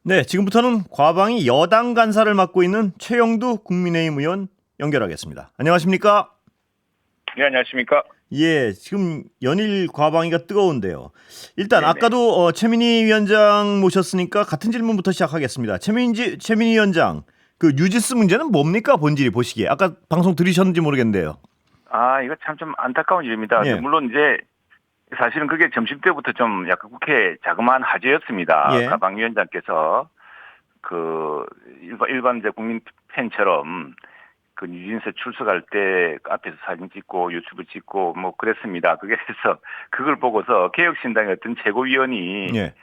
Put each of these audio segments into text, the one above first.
네, 지금부터는 과방위 여당 간사를 맡고 있는 최영두 국민의힘 의원 연결하겠습니다. 안녕하십니까? 네, 안녕하십니까? 예, 지금 연일 과방위가 뜨거운데요. 일단 네네. 아까도 최민희 위원장 모셨으니까 같은 질문부터 시작하겠습니다. 최민희 위원장, 그 뉴지스 문제는 뭡니까 본질이 보시기에? 아까 방송 들으셨는지 모르겠는데요. 이거 참 좀 안타까운 일입니다. 예. 물론 이제 사실은 그게 점심 때부터 좀 약간 국회 자그마한 화제였습니다. 예. 가방위원장께서 그 일반 이제 국민 팬처럼 그 뉴진스 출석할 때 앞에서 사진 찍고 유튜브 찍고 뭐 그랬습니다. 그래서 그걸 보고서 개혁신당의 어떤 최고위원이 예.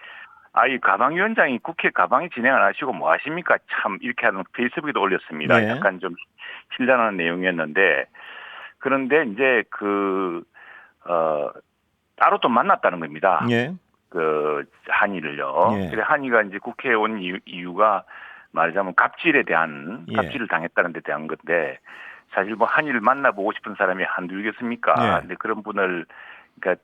이 가방위원장이 국회 가방위 진행 안 하시고 뭐 하십니까? 참 이렇게 하는 페이스북에도 올렸습니다. 예. 약간 좀 신랄한 내용이었는데 그런데 이제 따로 또 만났다는 겁니다. 예. 그 한이를요. 예. 그래 한이가 이제 국회에 온 이유가 말하자면 갑질에 대한 예. 갑질을 당했다는 데 대한 건데 사실 뭐 한이를 만나보고 싶은 사람이 한둘이겠습니까? 예. 근데 그런 분을 그러니까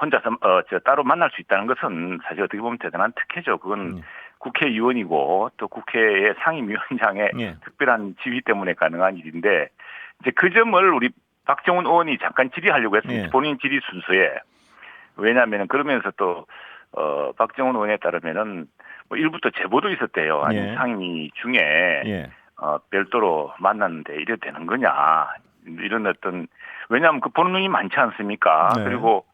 혼자서 따로 만날 수 있다는 것은 사실 어떻게 보면 대단한 특혜죠. 그건 국회의원이고 또 국회의 상임위원장의 예. 특별한 지위 때문에 가능한 일인데 이제 그 점을 우리 박정훈 의원이 잠깐 질의하려고 했습니다. 예. 본인 질의 순서에. 왜냐하면 그러면서 또 박정훈 의원에 따르면은 뭐 일부터 제보도 있었대요. 아니 예. 상임위 중에 예. 별도로 만났는데 이래 되는 거냐 이런 어떤 왜냐하면 그 보는 눈이 많지 않습니까? 네. 그리고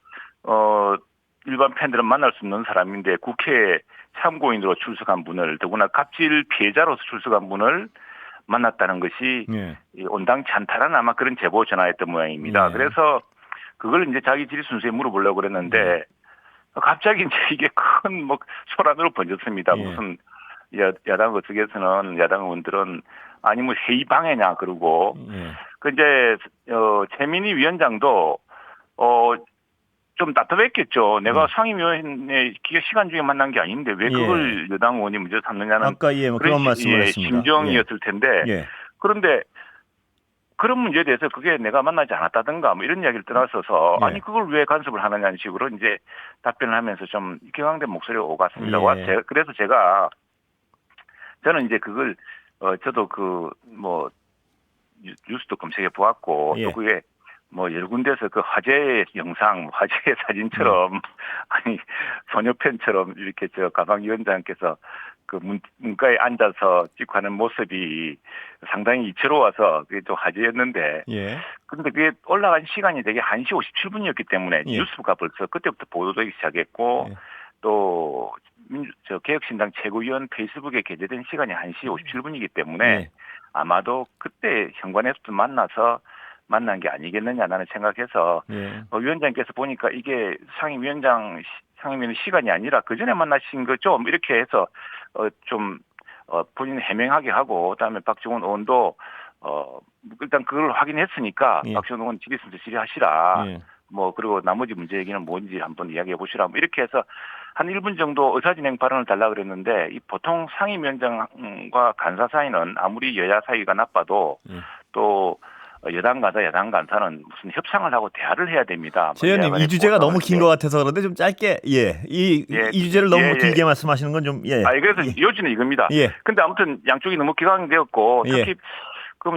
일반 팬들은 만날 수 없는 사람인데 국회 참고인으로 출석한 분을 더구나 갑질 피해자로서 출석한 분을 만났다는 것이 예. 온당치 않다라는 아마 그런 제보 전화했던 모양입니다. 예. 그래서 그걸 이제 자기 질의 순서에 물어보려고 그랬는데 갑자기 이제 이게 큰 뭐 소란으로 번졌습니다. 예. 무슨 야당 측에서는 야당 의원들은 아니 뭐 회의 방해냐 그러고 예. 그 이제 최민희 위원장도 좀 답답했겠죠. 내가 상임위원회 기획 시간 중에 만난 게 아닌데 왜 그걸 여당 의원이 문제 삼느냐는 아까 뭐 그런 말씀을 했습니다. 심정이었을 텐데 예. 그런데 그런 문제에 대해서 그게 내가 만나지 않았다든가 뭐 이런 이야기를 떠나서서 예. 아니 그걸 왜 간섭을 하느냐는 식으로 이제 답변을 하면서 좀 격앙된 목소리가 오갔습니다. 예. 그래서 저는 이제 그걸 저도 그 뭐 뉴스도 검색해 보았고 예. 또 그게 뭐 여러 군데서 그 화제의 영상, 화제의 사진처럼 아니 소녀팬처럼 이렇게 가방위원장께서 그 문가에 앉아서 찍고 하는 모습이 상당히 이채로워서 그게 좀 화제였는데 예. 그런데 그게 올라간 시간이 되게 1시 57분이었기 때문에 예. 뉴스가 벌써 그때부터 보도되기 시작했고 예. 또 개혁신당 최고위원 페이스북에 게재된 시간이 1시 57분이기 때문에 예. 아마도 그때 현관에서도 만난 게 아니겠느냐라는 생각해서 예. 위원장께서 보니까 이게 상임위원 시간이 아니라 그 전에 만나신 거죠. 이렇게 해서 본인 해명하게 하고 그다음에 박정훈 의원도 일단 그걸 확인했으니까 예. 박정훈 의원 질의순서 질의하시라. 예. 뭐 그리고 나머지 문제 얘기는 뭔지 한번 이야기해 보시라. 뭐 이렇게 해서 한 1분 정도 의사진행 발언을 달라 그랬는데 이 보통 상임위원장과 간사 사이는 아무리 여야 사이가 나빠도 또 야당 간사는 무슨 협상을 하고 대화를 해야 됩니다. 최의원님 이 주제가 너무 긴 것 같아서 그런데 좀 짧게 이 주제를 너무 길게 말씀하시는 건 좀 그래서 요지는 이겁니다. 예. 근데 아무튼 양쪽이 너무 기강되었고 특히 예. 그럼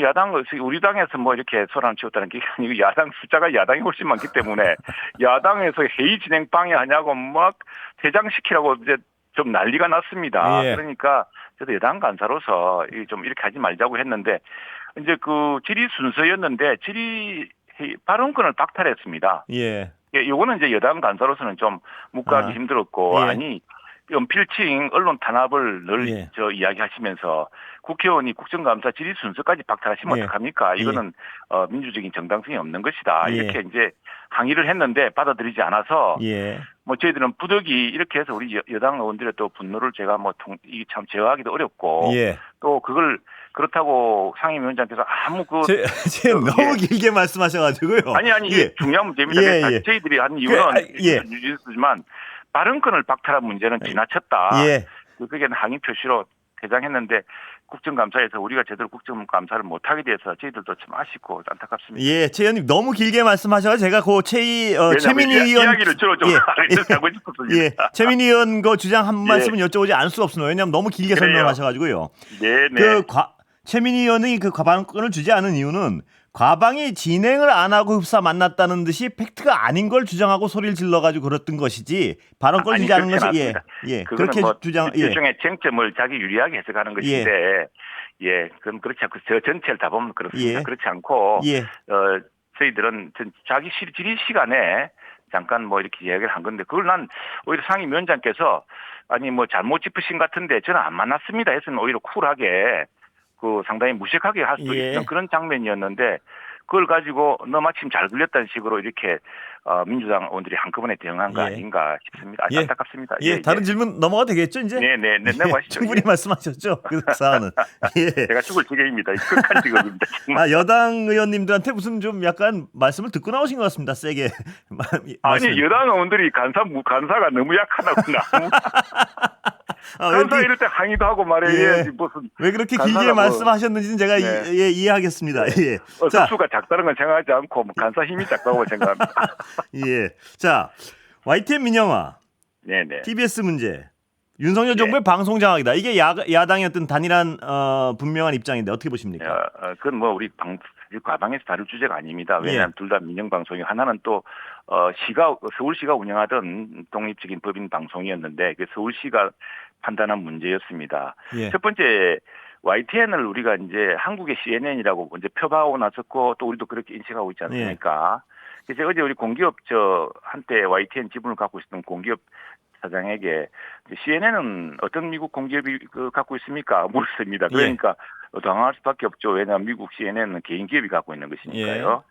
우리 당에서 뭐 이렇게 소란을 치웠다는 게 아니고 숫자가 야당이 훨씬 많기 때문에 야당에서 회의 진행 방해하냐고 막 퇴장시키라고 이제 좀 난리가 났습니다. 예. 그러니까 저도 여당 간사로서 좀 이렇게 하지 말자고 했는데 이제 그 질의 순서였는데 발언권을 박탈했습니다. 예. 요거는 이제 여당 간사로서는 좀 묵과하기 힘들었고 예. 연필칭 언론 탄압을 늘 예. 이야기하시면서 국회의원이 국정감사 질의 순서까지 박탈하시면 예. 어떡합니까? 이거는 민주적인 정당성이 없는 것이다. 예. 이렇게 이제 항의를 했는데 받아들이지 않아서 예. 뭐 저희들은 부득이 이렇게 해서 우리 여당 의원들의 또 분노를 제가 이 참 제어하기도 어렵고 예. 또 그걸 그렇다고 상임위원장께서 아무 너무 길게 말씀하셔가지고요. 아니 이게 중요한 문제입니다. 저희들이 한 이유는 뉴스지만 발언권을 박탈한 문제는 지나쳤다. 예. 그게 항의 표시로 퇴장했는데 국정감사에서 우리가 제대로 국정감사를 못하게 돼서 저희들도 참 아쉽고 안타깝습니다. 예, 최 의원님 너무 길게 말씀하셔서 제가 그 최민희 왜냐하면 의원 이야기를 주로 좀 하고 싶었습니다. 예, 최민희 의원 그 주장 한 예. 말씀은 여쭤보지 않을 수 없습니다. 왜냐하면 너무 길게 그래요. 설명하셔가지고요. 네네. 최민희 의원이 그 과방권을 주지 않은 이유는 과방이 진행을 안 하고 흡사 만났다는 듯이 팩트가 아닌 걸 주장하고 소리를 질러가지고 그랬던 것이지 발언권을 주지 않은 것이 그렇게 뭐 주장 일종의 쟁점을 자기 유리하게 해석하는 것인데 그건 그렇지 않고 저 전체를 다 보면 그렇습니다. 그렇지 않고 저희들은 자기 질의 시간에 잠깐 뭐 이렇게 이야기를 한 건데 그걸 난 오히려 상임위원장께서 아니 뭐 잘못 짚으신 것 같은데 저는 안 만났습니다 했으면 오히려 쿨하게 그 상당히 무식하게 할 수 있는 그런 장면이었는데 그걸 가지고 너 마침 잘 걸렸다는 식으로 이렇게 민주당 의원들이 한꺼번에 대응한 거 아닌가 싶습니다. 안타깝습니다. 다른 질문 넘어가도 되겠죠 이제? 네네 넘어가시죠. 충분히 말씀하셨죠 그 사안은. 제가 죽을 지경입니다. 극한 직업입니다. 여당 의원님들한테 무슨 좀 약간 말씀을 듣고 나오신 것 같습니다. 세게. 아니 여당 의원들이 간사가 너무 약하다구나. 간사 이럴 때 항의도 하고 말해야지 무슨. 왜 그렇게 길게 말씀하셨는지는 제가 이해하겠습니다. 수가 작다는 건 생각하지 않고 간사 힘이 작다고 생각합니다. 자 YTN 민영화, TBS 문제, 윤석열 정부의 방송 장악이다. 이게 야당의 어떤 단일한 분명한 입장인데 어떻게 보십니까? 그건 뭐 우리 과방에서 다룰 주제가 아닙니다. 왜냐하면 둘 다 민영 방송이 하나는 또 서울시가 운영하던 독립적인 법인 방송이었는데 그 서울시가 판단한 문제였습니다. 첫 번째 YTN을 우리가 이제 한국의 CNN이라고 이제 표방하고 나섰고 또 우리도 그렇게 인식하고 있지 않습니까? 그래서 어제 우리 공기업 한때 YTN 지분을 갖고 있었던 공기업 사장에게 CNN은 어떤 미국 공기업이 갖고 있습니까? 물었습니다. 그러니까 당황할 수밖에 없죠. 왜냐하면 미국 CNN은 개인 기업이 갖고 있는 것이니까요.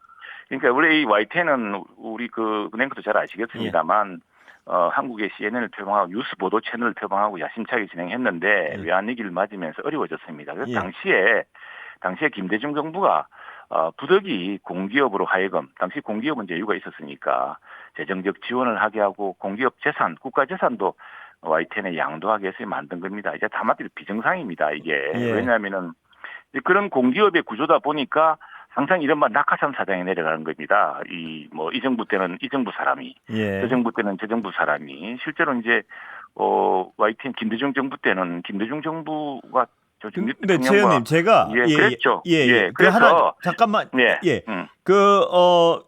그러니까 원래 이 YTN은 우리 은행도 잘 아시겠습니다만 한국의 CNN을 표방하고 뉴스 보도 채널을 표방하고 야심차게 진행했는데 외환위기를 맞으면서 어려워졌습니다. 그래서 당시에 김대중 정부가 부득이 공기업으로 하여금 당시 공기업은 여유가 있었으니까 재정적 지원을 하게 하고 공기업 재산, 국가 재산도 YTN에 양도하게 해서 만든 겁니다. 이제 다마디로 비정상입니다. 이게 왜냐하면은 그런 공기업의 구조다 보니까 항상 이른바 낙하산 사장이 내려가는 겁니다. 이 정부 때는 이 정부 사람이, 저 정부 때는 저 정부 사람이 실제로 이제 YTN 김대중 정부 때는 김대중 정부가 네, 최 의원님 제가 그랬죠. 그래서 하나 잠깐만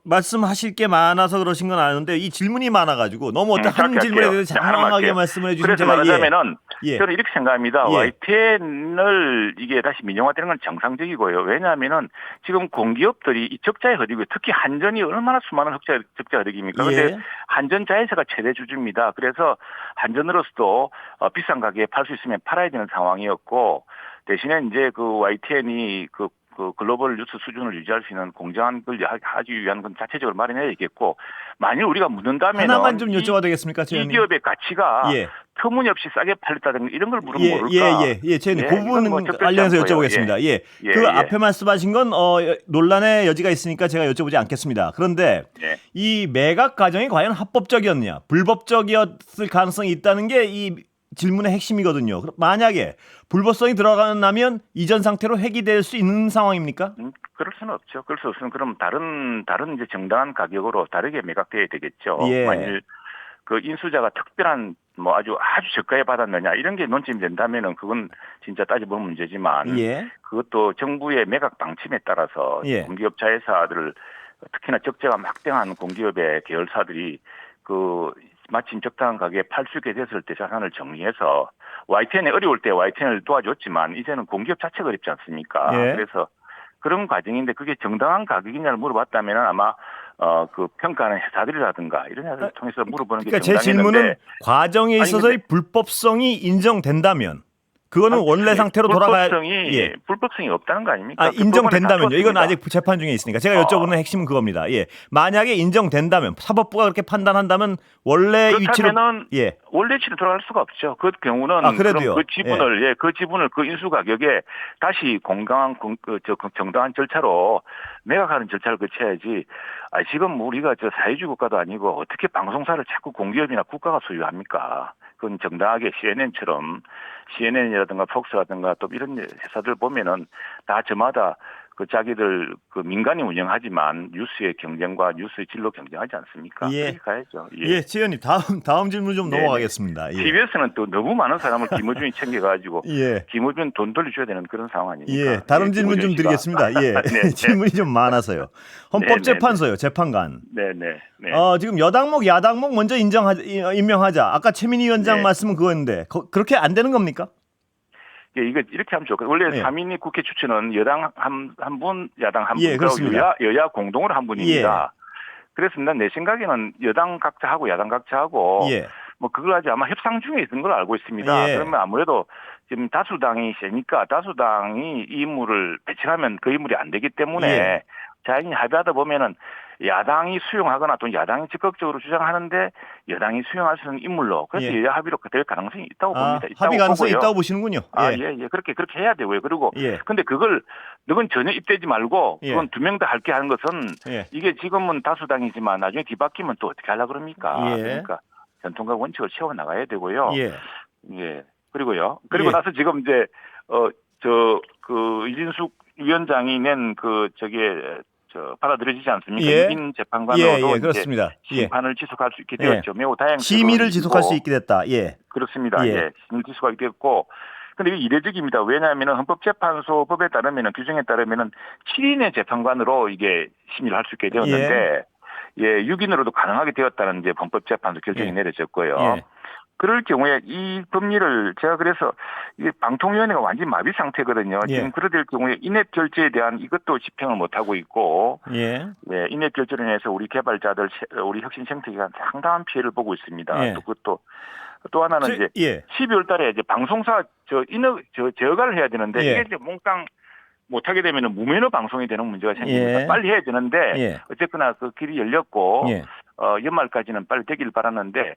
말씀하실 게 많아서 그러신 건 아는데 이 질문이 많아가지고 너무 어떤 한 질문에 대해서 장황하게 말씀을 해주신 제가 말하자면은 저는 이렇게 생각합니다. 예. YTN을 이게 다시 민영화되는 건 정상적이고요. 왜냐하면은 지금 공기업들이 이 적자의 흐리고 특히 한전이 얼마나 수많은 적자 흐리기입니까? 그런데 한전 자회사가 최대 주주입니다. 그래서 한전으로서도 비싼 가격에 팔 수 있으면 팔아야 되는 상황이었고 대신에 이제 그 YTN이 그 글로벌 뉴스 수준을 유지할 수 있는 공정한 걸 하기 위한 건 자체적으로 마련해야겠고 만일 우리가 묻는다면 하나만 좀 여쭤봐도 되겠습니까? 이 기업의 가치가 터무니없이 싸게 팔렸다든가 이런 걸 물으면 모를까? 최현님 그 부분 관련해서 여쭤보겠습니다. 그 앞에 말씀하신 건 논란의 여지가 있으니까 제가 여쭤보지 않겠습니다. 그런데 이 매각 과정이 과연 합법적이었냐, 불법적이었을 가능성이 있다는 게 이 질문의 핵심이거든요. 만약에 불법성이 들어가면 이전 상태로 회귀될 수 있는 상황입니까? 그럴 수는 없죠. 그럴 수 없으면 그럼 다른 이제 정당한 가격으로 다르게 매각돼야 되겠죠. 만일 그 인수자가 특별한 아주 저가에 받았느냐 이런 게 논점이 된다면은 그건 진짜 따져보면 문제지만 그것도 정부의 매각 방침에 따라서 공기업 자회사들을 특히나 적자가 막대한 공기업의 계열사들이 마침 적당한 가격에 팔 수 있게 됐을 때 자산을 정리해서 YTN이 어려울 때 YTN을 도와줬지만 이제는 공기업 자체가 어렵지 않습니까? 그래서 그런 과정인데 그게 정당한 가격이냐를 물어봤다면 아마 그 평가하는 회사들이라든가 이런 회사를 통해서 물어보는 게 제 질문은 과정에 있어서의 불법성이 인정된다면 그거는 원래 상태로 돌아가야 불법성이 없다는 거 아닙니까? 인정된다면요. 이건 아직 재판 중에 있으니까 제가 여쭤보는 핵심은 그겁니다. 만약에 인정된다면 사법부가 그렇게 판단한다면 원래 위치로 원래 위치로 돌아갈 수가 없죠. 그 경우는 그래도요. 그 지분을 그 인수 가격에 다시 건강한 정당한 절차로 매각하는 절차를 거쳐야지. 지금 우리가 사회주의 국가도 아니고 어떻게 방송사를 자꾸 공기업이나 국가가 소유합니까? 그건 정당하게 CNN처럼 CNN이라든가 폭스라든가 또 이런 회사들 보면은 다 저마다 그 자기들 그 민간이 운영하지만 뉴스의 경쟁과 뉴스의 질로 경쟁하지 않습니까? 예. 그렇게 가야죠. 예, 최 의원님 다음 질문 좀 넘어가겠습니다. 예. TBS는 또 너무 많은 사람을 김어준이 챙겨가지고 예. 김어준 돈 돌려줘야 되는 그런 상황 아닙니까? 예, 다른 질문 좀 드리겠습니다. 예, 네, 질문이 좀 많아서요. 헌법재판소요, 재판관. 네네. 지금 여당목, 야당목 먼저 임명하자. 아까 최민희 위원장 말씀은 그거였는데 그렇게 안 되는 겁니까? 예, 이거 이렇게 하면 좋겠다. 원래 예. 3인이 국회 추천은 여당 한 분, 야당 한 분, 예, 그렇습니다. 여야 공동으로 한 분입니다. 그래서 내 생각에는 여당 각자 하고 야당 각자 하고 예. 뭐 그걸 아직 아마 협상 중에 있는 걸로 알고 있습니다. 예. 그러면 아무래도 지금 다수당이 세니까 다수당이 이 인물을 배치하면 그 인물이 안 되기 때문에 예. 자연히 합의하다 보면은 야당이 수용하거나 또 야당이 적극적으로 주장하는데 여당이 수용할 수 있는 인물로 그래서 예. 여야 합의로 될 가능성이 있다고 봅니다. 합의 가능성이 있다고 보시는군요. 예. 그렇게 해야 되고요. 그리고 예. 근데 그걸 너는 전혀 입대지 말고 예. 그건 두 명 다 할게 하는 것은 예. 이게 지금은 다수당이지만 나중에 뒤바뀌면 또 어떻게 하려고 그럽니까? 예. 그러니까 전통과 원칙을 채워 나가야 되고요. 예. 그리고요. 그리고 예. 나서 지금 이제 이진숙 위원장이 낸 받아들여지지 않습니까? 예. 6인 재판관으로도 예, 그렇습니다. 이제 심판을 지속할 수 있게 되었죠. 매우 다양한 심의를 지속할 수 있게 됐다. 예. 그렇습니다. 예. 심의 지속하게 됐고, 근데 이게 이례적입니다. 왜냐하면 헌법재판소 법에 따르면 규정에 따르면은 7인의 재판관으로 이게 심의를 할 수 있게 되었는데, 6인으로도 가능하게 되었다는 이제 헌법재판소 결정이 내려졌고요. 예. 그럴 경우에 이 법리를 제가 그래서 이 방통위원회가 완전히 마비 상태거든요. 예. 지금 그럴 경우에 인앱 결제에 대한 이것도 집행을 못 하고 있고, 인앱 결제로 인해서 우리 개발자들, 우리 혁신 생태계가 상당한 피해를 보고 있습니다. 예. 또 그것도 또 하나는 이제 12월 달에 이제 방송사 제어가를 해야 되는데 이게 이제 몽땅 못하게 되면 무면허 방송이 되는 문제가 생깁니다. 빨리 해야 되는데 어쨌거나 그 길이 열렸고 연말까지는 빨리 되길 바라는데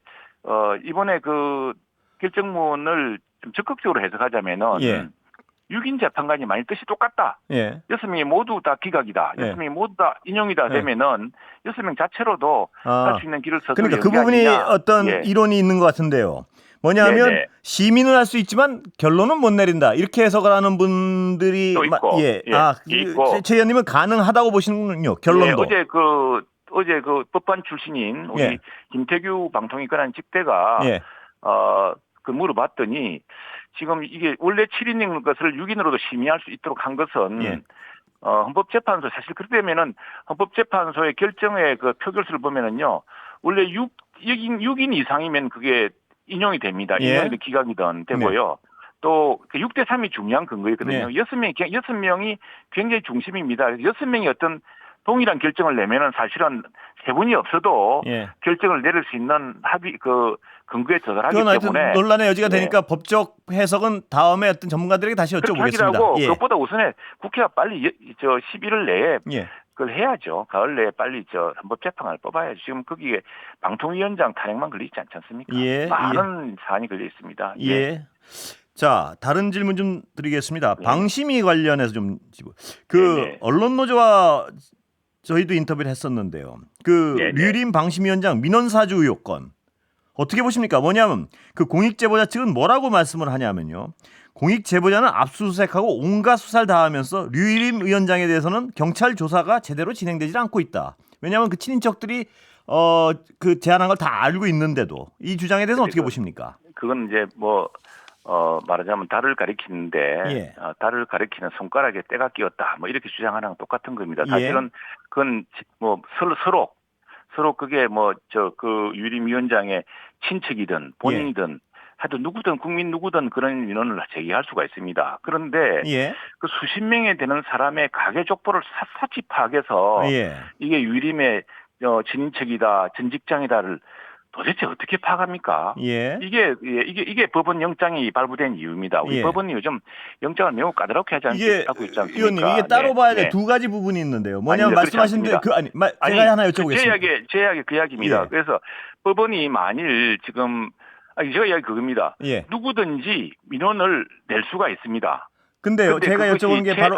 이번에 그 결정문을 좀 적극적으로 해석하자면은 6인 재판관이 만일 뜻이 똑같다. 6명이 모두 다 기각이다. 6명이 모두 다 인용이다 되면은 6명 자체로도 할 수 있는 길을 서서 그러니까 그 부분이 어떤 이론이 있는 것 같은데요. 뭐냐면 시민은 할 수 있지만 결론은 못 내린다. 이렇게 해석을 하는 분들이 있고. 최 의원님은 가능하다고 보시는군요. 결론도. 어제 그 법관 출신인 우리 김태규 방통위관한 직대가 그 물어봤더니 지금 이게 원래 7인인 것을 6인으로도 심의할 수 있도록 한 것은 헌법재판소 사실 그러면은 헌법재판소의 결정의 그 표결수를 보면은요 원래 6인 이상이면 그게 인용이 됩니다. 인용이든 기각이든 되고요. 또 6대 3이 중요한 근거였거든요. 6명이 굉장히 중심입니다. 6명이 어떤 동일한 결정을 내면은 사실은 세 분이 없어도 결정을 내릴 수 있는 근거에 도달하기 때문에 논란의 여지가 되니까 법적 해석은 다음에 어떤 전문가들에게 다시 여쭤보겠습니다. 그것보다 우선에 국회가 빨리 11월 내에 그걸 해야죠. 가을 내에 빨리 헌법재판관을 뽑아야죠. 지금 거기에 방통위원장 탄핵만 걸리지 않지 않습니까? 많은 사안이 걸려 있습니다. 자, 다른 질문 좀 드리겠습니다. 방심위 관련해서 좀 언론노조와 저희도 인터뷰를 했었는데요. 류림 방심위원장 민원사주 의혹건 어떻게 보십니까? 뭐냐면 그 공익제보자 측은 뭐라고 말씀을 하냐면요. 공익제보자는 압수수색하고 온갖 수사를 다 하면서 류림 위원장에 대해서는 경찰 조사가 제대로 진행되지 않고 있다. 왜냐하면 그 친인척들이 그 제안한 걸 다 알고 있는데도 이 주장에 대해서는 어떻게 보십니까? 그건 이제 말하자면 달을 가리키는데 달을 가리키는 손가락에 때가 끼었다. 이렇게 주장하는 거랑 똑같은 겁니다. 사실은 그건 서로 그게 그 유림 위원장의 친척이든 본인이든 하여튼 누구든 국민 누구든 그런 민원을 제기할 수가 있습니다. 그런데 그 수십 명에 되는 사람의 가계 족보를 샅샅이 파악해서 이게 유림의 친인척이다, 전 직장이다를 도대체 어떻게 파악합니까? 이게 법원 영장이 발부된 이유입니다. 우리 법원이 요즘 영장을 매우 까다롭게 하고 있지 않습니까? 의원님, 이게 따로 봐야 될 두 가지 부분이 있는데요. 뭐냐면 말씀하신 대로 제가 하나 여쭤보겠습니다. 제 이야기 그 이야기입니다. 그래서 법원이 만일 지금 제가 이야기 그겁니다. 누구든지 민원을 낼 수가 있습니다. 근데요, 제가 여쭤보는 게 바로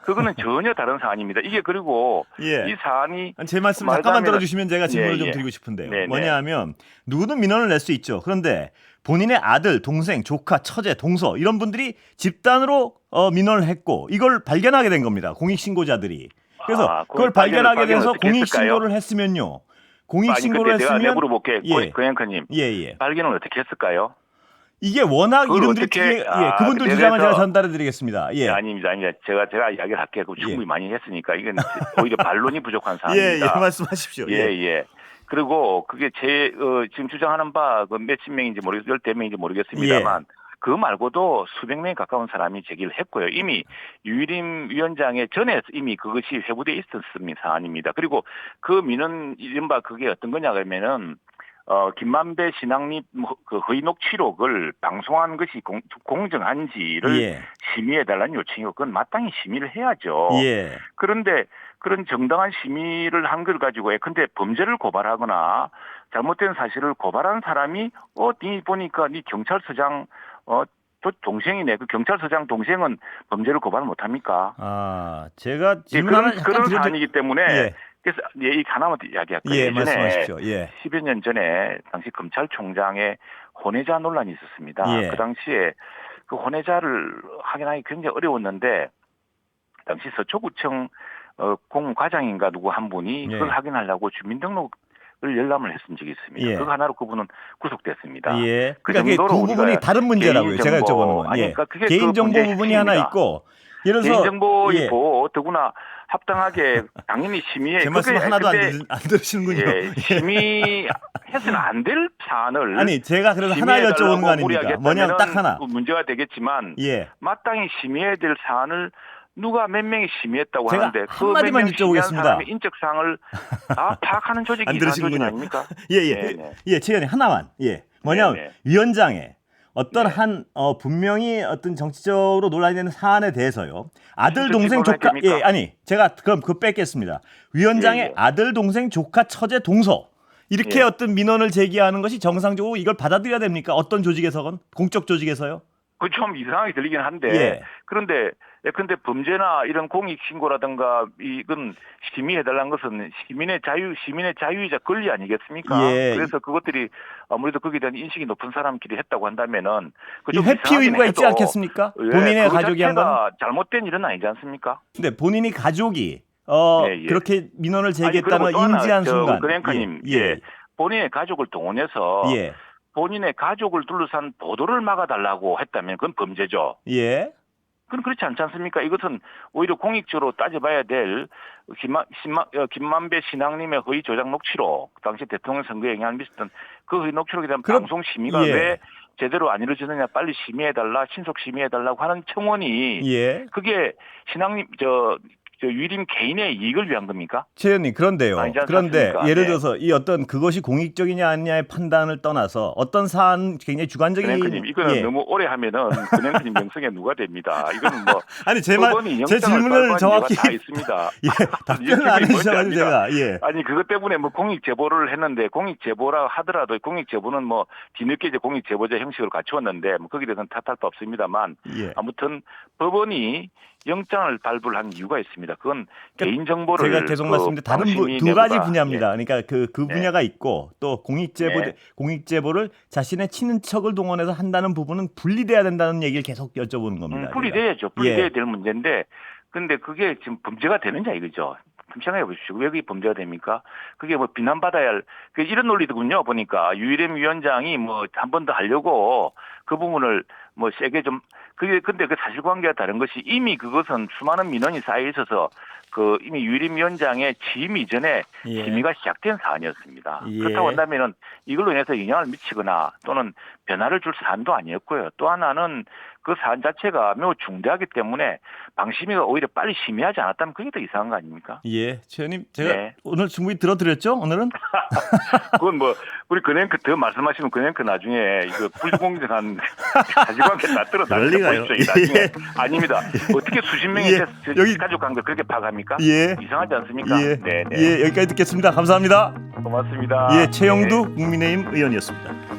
그거는 전혀 다른 사안입니다. 이게 그리고 이 사안이 제 말씀 잠깐만 들어주시면 제가 질문을 좀 드리고 싶은데요. 뭐냐면 누구든 민원을 낼 수 있죠. 그런데 본인의 아들, 동생, 조카, 처제, 동서 이런 분들이 집단으로 민원을 했고 이걸 발견하게 된 겁니다. 공익신고자들이. 그래서 그걸 발견하게 돼서 공익신고를 했으면요. 공익신고를 내가 했으면 물어볼게. 예. 고영커님. 예. 발견을 어떻게 했을까요? 이게 워낙 이름들이 그분들 주장을 제가 전달해드리겠습니다. 예. 아닙니다. 제가 이야기를 할게요. 충분히 많이 했으니까 이건 오히려 반론이 부족한 사안입니다. 예, 말씀하십시오. 예. 그리고 그게 지금 주장하는 바 몇십 명인지 모르겠어요. 10명인지 모르겠습니다만 그 말고도 수백 명에 가까운 사람이 제기를 했고요. 이미 유일임 위원장의 전에 이미 그것이 회부돼 있었습니다. 사안입니다. 그리고 그 민원 이른바 그게 어떤 거냐 그러면은 김만배 신앙립 그 허위 녹취록을 방송한 것이 공정한지를 심의해달라는 요청이고 그건 마땅히 심의를 해야죠. 그런데 그런 정당한 심의를 한 걸 가지고 근데 범죄를 고발하거나 잘못된 사실을 고발한 사람이 니 보니까 니 경찰서장 동생이네. 그 경찰서장 동생은 범죄를 고발 못 합니까? 제가 질문 그런 사안이기 때문에 그래서 이 하나만 이야기할게요. 예, 말씀하십시오. 10여 년 전에 당시 검찰총장의 혼외자 논란이 있었습니다. 그 당시에 그 혼외자를 확인하기 굉장히 어려웠는데 당시 서초구청 공과장인가 누구 한 분이 그걸 확인하려고 주민등록을 열람을 했은 적이 있습니다. 그거 하나로 그분은 구속됐습니다. 그러니까 두 부분이 다른 문제라고요. 제가 여쭤보는 건. 그러니까 개인정보 부분이 하나 있고 예를 들어서 개인정보 있고 더구나 합당하게 당연히 심의에 제 말씀 하나도 안 들으시는군요. 심의해서는 안 될 사안을 아니 제가 그래서 하나 여쭤보는 거 아닙니까? 뭐냐면 딱 하나 문제가 되겠지만 마땅히 심의해야 될 사안을 누가 몇 명이 심의했다고 하는데 그 몇 명 심의한 사람의 인적 사항을 다 파악하는 조직이 이상한 조직 아닙니까? 최 의원님 하나만. 뭐냐면 위원장의 어떤 분명히 어떤 정치적으로 논란이 되는 사안에 대해서요. 아들, 동생, 조카 제가 그럼 그거 뺏겠습니다. 위원장의 아들, 동생, 조카, 처제, 동서 이렇게 어떤 민원을 제기하는 것이 정상적으로 이걸 받아들여야 됩니까? 어떤 조직에서건 공적 조직에서요? 그 좀 이상하게 들리긴 한데 그런데 범죄나 이런 공익신고라든가 이건 심의해달라는 것은 시민의 자유이자 권리 아니겠습니까? 그래서 그것들이 아무래도 거기에 대한 인식이 높은 사람끼리 했다고 한다면은 이 회피 의무가 있지 않겠습니까? 본인의 가족이 한 건 잘못된 일은 아니지 않습니까? 근데 본인이 가족이 그렇게 민원을 제기했다는 걸 인지한 순간 그랭커님 본인의 가족을 동원해서 본인의 가족을 둘러싼 보도를 막아달라고 했다면 그건 범죄죠. 그건 그렇지 않지 않습니까? 이것은 오히려 공익적으로 따져봐야 될 김만배 신앙님의 허위 조작 녹취록, 당시 대통령 선거에 영향을 미쳤던 그 허위 녹취록에 대한 방송 심의가 왜 제대로 안 이루어지느냐, 빨리 심의해달라, 신속 심의해달라고 하는 청원이 그게 신앙님 유림 개인의 이익을 위한 겁니까? 최 의원님 그런데요. 그런데 예를 들어서 이 어떤 그것이 공익적이냐 아니냐의 판단을 떠나서 어떤 사안 굉장히 주관적인 이거는 너무 오래 하면은 그냥님 명성에 누가 됩니다. 이거는 뭐 아니 제 질문을 정확히 다 있습니다. 답변을 안 해주셔가지고 제가 아니 그것 때문에 뭐 공익 제보를 했는데 공익 제보라 하더라도 공익 제보는 뭐 뒤늦게 이제 공익 제보자 형식으로 갖추었는데 뭐 거기에 대해서는 탓할 바 없습니다만 아무튼 법원이 영장을 발부한 이유가 있습니다. 그건 개인정보를 제가 계속 말씀드린 다른 두 가지 분야입니다. 그러니까 그 분야가 있고 또 공익제보를 자신의 친인척을 동원해서 한다는 부분은 분리돼야 된다는 얘기를 계속 여쭤보는 겁니다. 분리돼야죠. 분리돼야 될 문제인데 근데 그게 지금 범죄가 되느냐 이거죠. 생각해 보십시오. 왜 그게 범죄가 됩니까? 그게 뭐 비난받아야 할 이런 논리더군요. 보니까 유일임 위원장이 뭐 한 번 더 하려고 그 부분을 뭐 세게 좀 근데 그 사실관계가 다른 것이 이미 그것은 수많은 민원이 쌓여 있어서 그 이미 유일임 위원장의 취임 이전에 심의가 시작된 사안이었습니다. 그렇다고 한다면은 이걸로 인해서 영향을 미치거나 또는 변화를 줄 사안도 아니었고요. 또 하나는 그 사안 자체가 매우 중대하기 때문에 방심위가 오히려 빨리 심의하지 않았다면 그게 더 이상한 거 아닙니까? 최 의원님 제가 오늘 충분히 들어드렸죠? 오늘은? 그건 뭐 우리 그냥그 더 말씀하시면 그냥그 나중에 이거 불공정한 사실관계 다 들어다니는 거죠. 나중에 아닙니다. 어떻게 수십 명의 여기 가족 관계 그렇게 파악합니까? 이상하지 않습니까? 여기까지 듣겠습니다. 감사합니다. 고맙습니다. 최영두 국민의힘 의원이었습니다.